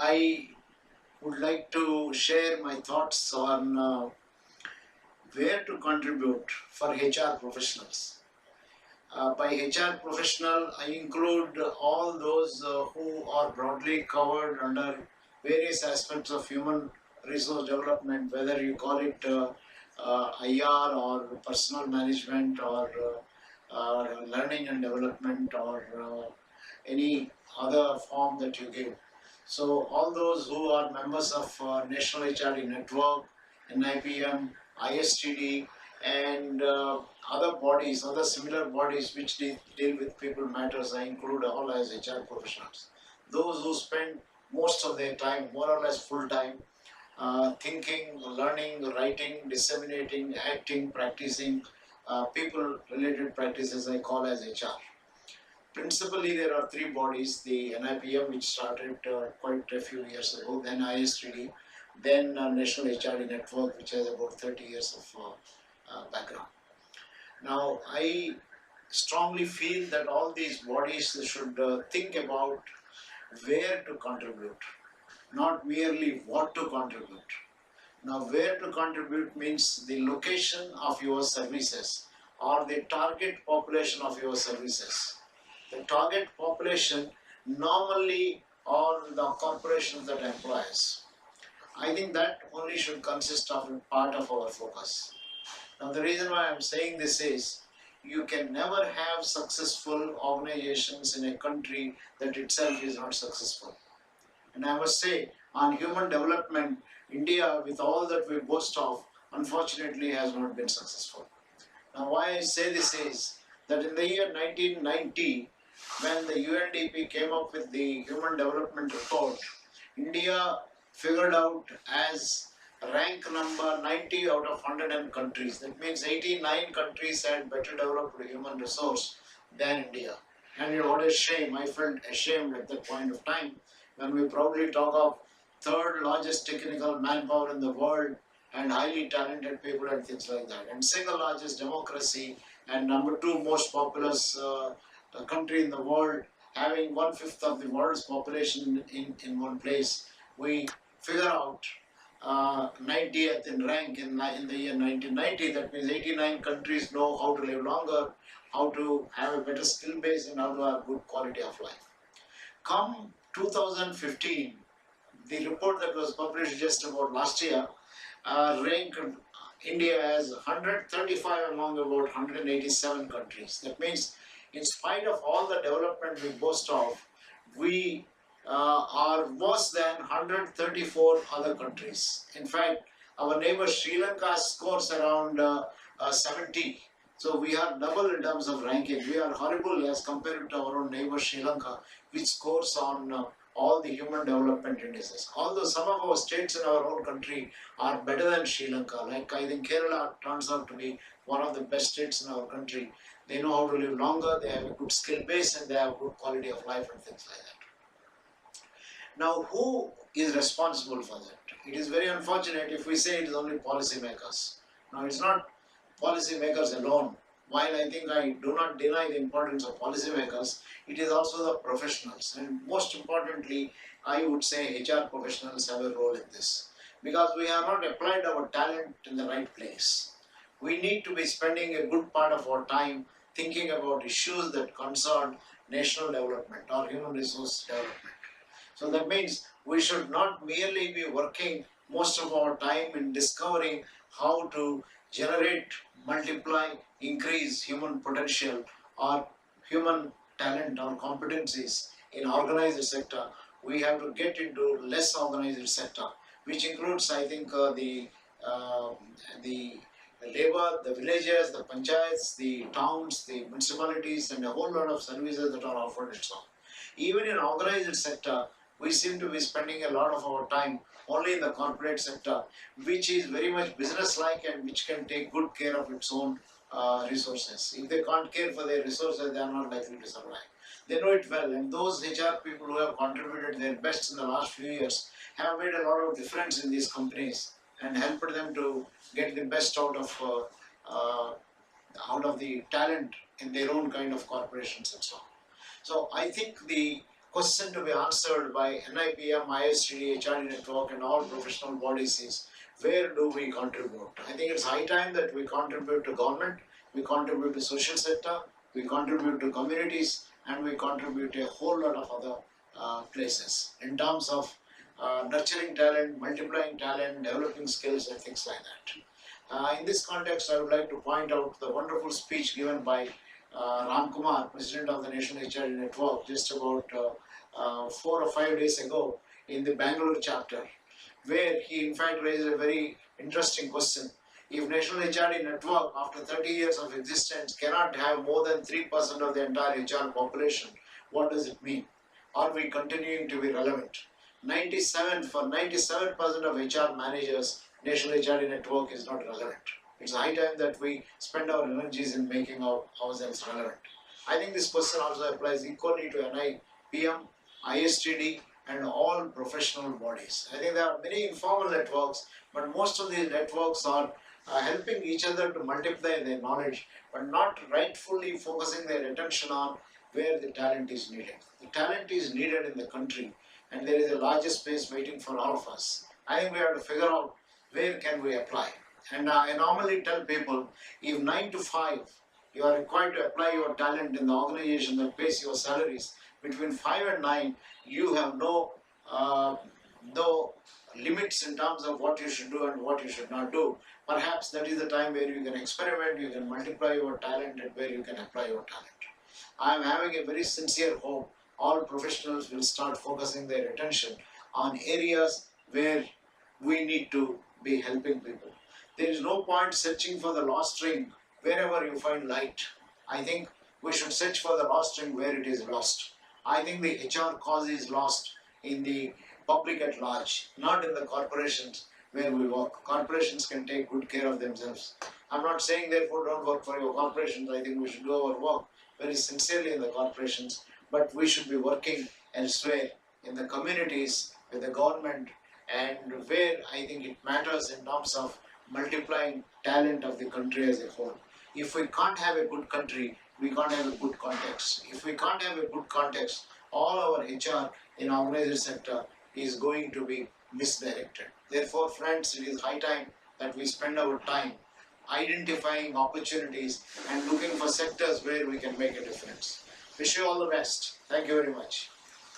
I would like to share my thoughts on where to contribute for HR professionals. By HR professional, I include all those who are broadly covered under various aspects of human resource development, whether you call it IR or personal management or learning and development or any other form that you give. So all those who are members of National HRD Network, NIPM, ISTD, and other bodies, other similar bodies which deal with people matters, I include all as HR professionals. Those who spend most of their time, more or less full time, thinking, learning, writing, disseminating, acting, practicing, people related practices I call as HR. Principally, there are three bodies: the NIPM, which started quite a few years ago, then ISTD, then National HRD Network, which has about 30 years of background. Now, I strongly feel that all these bodies should think about where to contribute, not merely what to contribute. Now, where to contribute means the location of your services or the target population of your services. The target population normally are the corporations that employ us. I think that only should consist of a part of our focus. Now, the reason why I'm saying this is you can never have successful organizations in a country that itself is not successful. And I must say, on human development, India, with all that we boast of, unfortunately has not been successful. Now, why I say this is that in the year 1990, when the UNDP came up with the Human Development Report, India figured out as rank number 90 out of 100 countries. That means 89 countries had better developed human resource than India. And what a shame, I felt ashamed at that point of time when we proudly talk of third largest technical manpower in the world and highly talented people and things like that, and single largest democracy and number two most populous country in the world, having 1/5 of the world's population in one place. We figure out 90th in rank in the year 1990. That means 89 countries know how to live longer, how to have a better skill base, and how to have good quality of life. Come 2015, the report that was published just about last year ranked India as 135 among about 187 countries. That means, in spite of all the development we boast of, we are worse than 134 other countries. In fact, our neighbor Sri Lanka scores around 70. So we are double in terms of ranking. We are horrible as compared to our own neighbor Sri Lanka, which scores on all the human development indices. Although some of our states in our own country are better than Sri Lanka, like I think Kerala turns out to be one of the best states in our country. They know how to live longer, they have a good skill base, and they have good quality of life and things like that. Now, who is responsible for that? It is very unfortunate if we say it is only policymakers. Now, it's not policymakers alone. While I think I do not deny the importance of policymakers, it is also the professionals. And most importantly, I would say HR professionals have a role in this. Because we have not applied our talent in the right place. We need to be spending a good part of our time thinking about issues that concern national development or human resource development. So that means we should not merely be working most of our time in discovering how to generate, multiply, increase human potential or human talent or competencies in organized sector. We have to get into less organized sector, which includes, I think, the labor, the villages, the panchayats, the towns, the municipalities, and a whole lot of services that are offered and so on. Even in organized sector, we seem to be spending a lot of our time only in the corporate sector, which is very much business-like and which can take good care of its own resources. If they can't care for their resources, they are not likely to survive. They know it well, and those HR people who have contributed their best in the last few years have made a lot of difference in these companies and helped them to get the best out of the talent in their own kind of corporations and so on. So I think the question to be answered by NIPM, ISTD, HRD network and all professional bodies is, where do we contribute? I think it's high time that we contribute to government, we contribute to social sector, we contribute to communities, and we contribute to a whole lot of other places in terms of nurturing talent, multiplying talent, developing skills and things like that. In this context, I would like to point out the wonderful speech given by Ram Kumar, President of the National HRD Network, just about 4 or 5 days ago in the Bangalore chapter, where he in fact raised a very interesting question. If National HRD Network, after 30 years of existence, cannot have more than 3% of the entire HR population, what does it mean? Are we continuing to be relevant? 97% of HR managers, National HRD Network is not relevant. It's high time that we spend our energies in making ourselves relevant. I think this question also applies equally to NIPM, ISTD, and all professional bodies. I think there are many informal networks, but most of these networks are helping each other to multiply their knowledge, but not rightfully focusing their attention on where the talent is needed. The talent is needed in the country, and there is a larger space waiting for all of us. I think we have to figure out where can we apply. And I normally tell people, if 9 to 5, you are required to apply your talent in the organization that pays your salaries, between 5 and 9, you have no limits in terms of what you should do and what you should not do. Perhaps that is the time where you can experiment, you can multiply your talent, and where you can apply your talent. I am having a very sincere hope all professionals will start focusing their attention on areas where we need to be helping people. There is no point searching for the lost string wherever you find light. I think we should search for the lost string where it is lost. I think the HR cause is lost in the public at large, not in the corporations where we work. Corporations can take good care of themselves. I'm not saying therefore don't work for your corporations. I think we should do our work very sincerely in the corporations, but we should be working elsewhere in the communities, with the government, and where I think it matters in terms of multiplying talent of the country as a whole. If we can't have a good country, we can't have a good context. If we can't have a good context, all our HR in organized sector is going to be misdirected. Therefore, friends, it is high time that we spend our time identifying opportunities and looking for sectors where we can make a difference. Wish you all the best. Thank you very much.